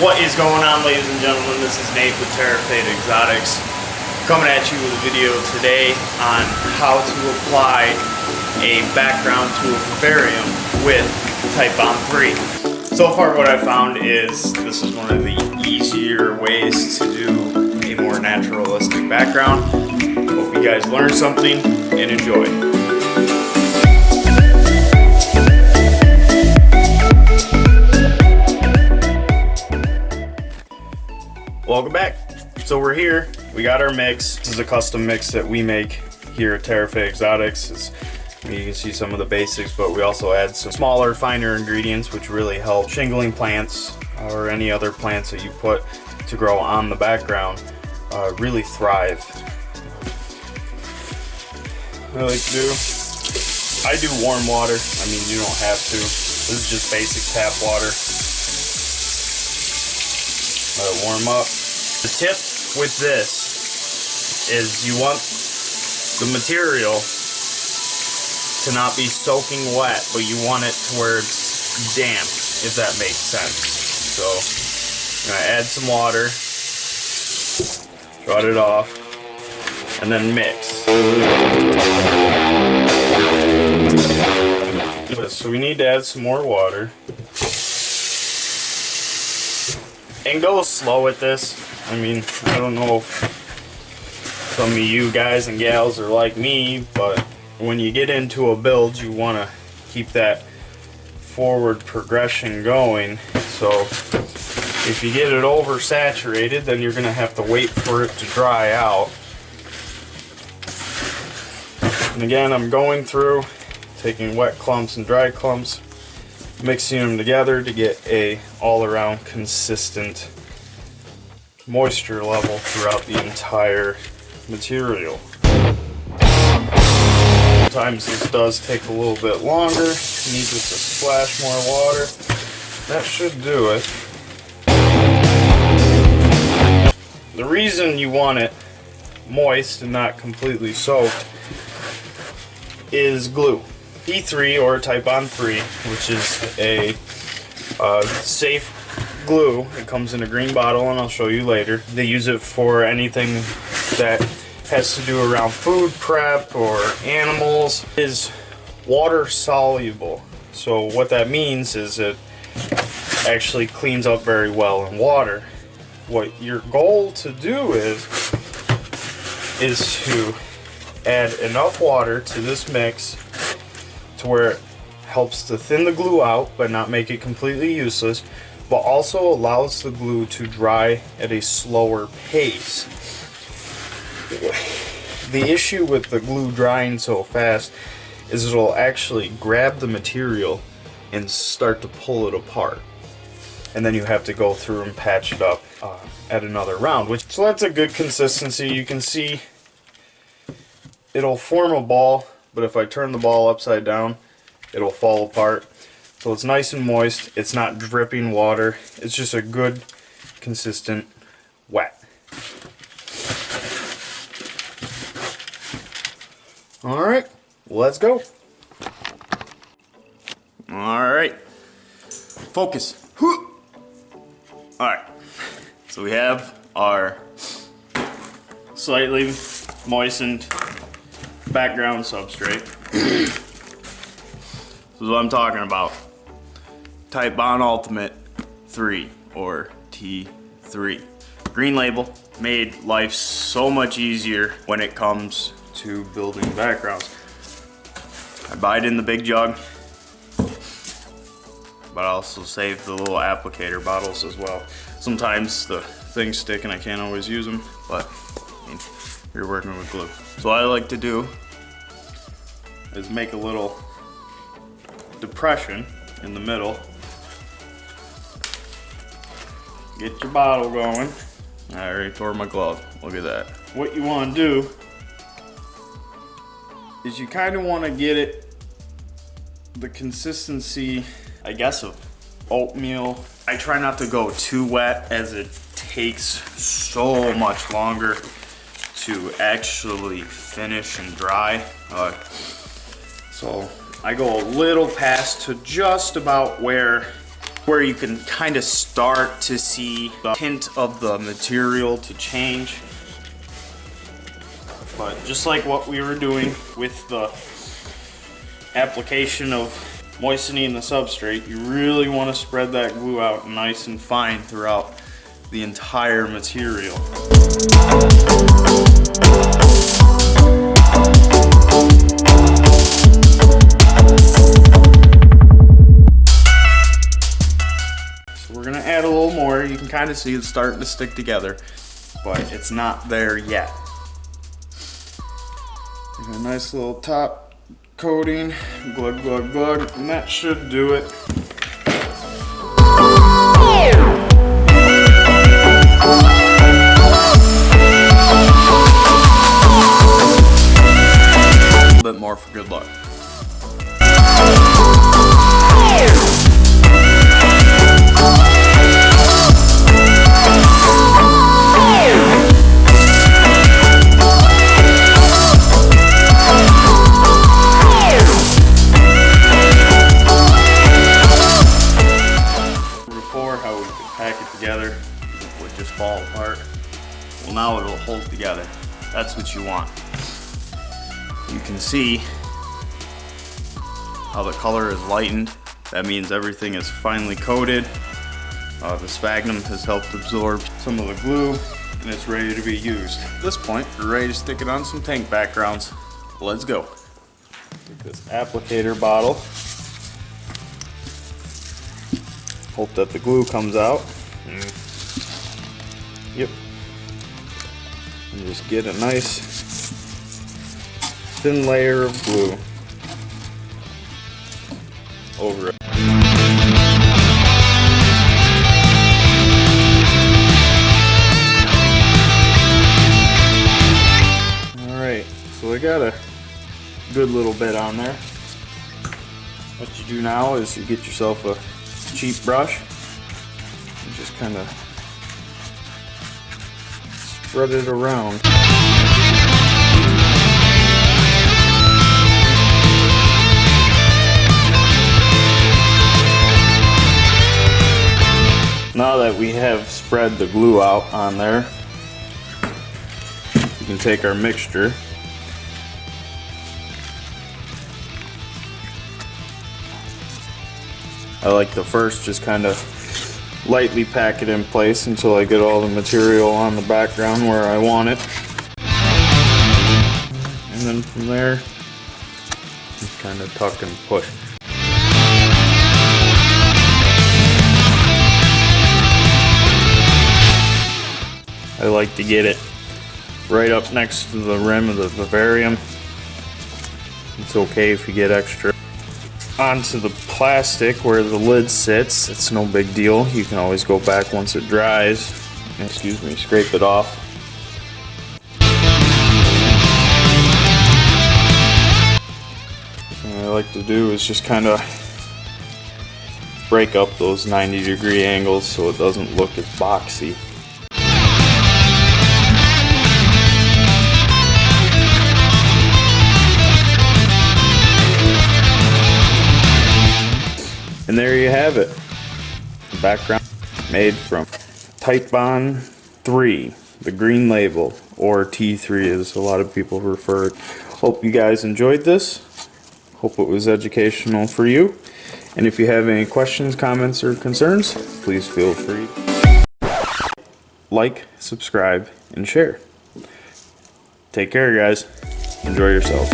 What is going on, ladies and gentlemen? This is Nate with Titebond Exotics, coming at you with a video today on how to apply a background to a vivarium with Titebond 3. So far what I found is this is one of the easier ways to do a more naturalistic background. Hope you guys learned something and enjoy. Welcome back. So we're here, we got our mix. This is a custom mix that we make here at Titebond Exotics. You can see some of the basics, but we also add some smaller, finer ingredients which really help shingling plants or any other plants that you put to grow on the background really thrive. I do warm water. I mean, you don't have to. This is just basic tap water. Let it warm up. The tip with this is you want the material to not be soaking wet, but you want it to where it's damp, if that makes sense. So I'm gonna add some water, trot it off, and then mix. So we need to add some more water. And go slow at this. I mean, I don't know if some of you guys and gals are like me, but when you get into a build, you want to keep that forward progression going. So if you get it oversaturated, then you're going to have to wait for it to dry out. And again, I'm going through, taking wet clumps and dry clumps, mixing them together to get a all-around consistent moisture level throughout the entire material. Sometimes this does take a little bit longer. You need just a splash more water. That should do it. The reason you want it moist and not completely soaked is glue. E3 or Titebond 3, which is a safe glue. It comes in a green bottle, and I'll show you later. They use it for anything that has to do around food prep or animals. It is water soluble. So what that means is it actually cleans up very well in water. What your goal to do is to add enough water to this mix to where it helps to thin the glue out but not make it completely useless, but also allows the glue to dry at a slower pace. The issue with the glue drying so fast is it'll actually grab the material and start to pull it apart, and then you have to go through and patch it up at another round. So that's a good consistency. You can see it'll form a ball, but if I turn the ball upside down, it'll fall apart. So it's nice and moist. It's not dripping water. It's just a good, consistent wet. Alright, let's go. Alright, focus. Alright, so we have our slightly moistened background substrate. This is what I'm talking about. Titebond Ultimate 3 or T3. Green label made life so much easier when it comes to building backgrounds. I buy it in the big jug, but I also save the little applicator bottles as well. Sometimes the things stick and I can't always use them, but I mean, you're working with glue. So what I like to do is make a little depression in the middle. Get your bottle going. I already tore my glove. Look at that. What you want to do is you kind of want to get it the consistency, I guess, of oatmeal. I try not to go too wet as it takes so much longer to actually finish and dry. So I go a little past to just about where where you can kind of start to see the hint of the material to change. But just like what we were doing with the application of moistening the substrate, you really want to spread that glue out nice and fine throughout the entire material. We're gonna add a little more. You can kind of see it's starting to stick together, but it's not there yet. A nice little top coating, glug, glug, glug, and that should do it. A little bit more for good luck. Pack it together, it would just fall apart. Well, now it'll hold together. That's what you want. You can see how the color is lightened. That means everything is finely coated. The sphagnum has helped absorb some of the glue, and it's ready to be used. At this point, we're ready to stick it on some tank backgrounds. Let's go. Take this applicator bottle. Hope that the glue comes out. Yep. And just get a nice thin layer of glue over it. Alright, so I got a good little bit on there. What you do now is you get yourself a cheap brush and just kind of spread it around. Now that we have spread the glue out on there, we can take our mixture . I like to first just kind of lightly pack it in place until I get all the material on the background where I want it. And then from there, just kind of tuck and push. I like to get it right up next to the rim of the Vivarium. It's okay if you get extra. Onto the plastic where the lid sits, it's no big deal. You can always go back once it dries. Excuse me, scrape it off. What I like to do is just kind of break up those 90-degree angles so it doesn't look as boxy. And there you have it. The background made from Titebond 3, the green label, or T3 as a lot of people refer. Hope you guys enjoyed this. Hope it was educational for you. And if you have any questions, comments, or concerns, please feel free. Like, subscribe, and share. Take care, guys. Enjoy yourselves.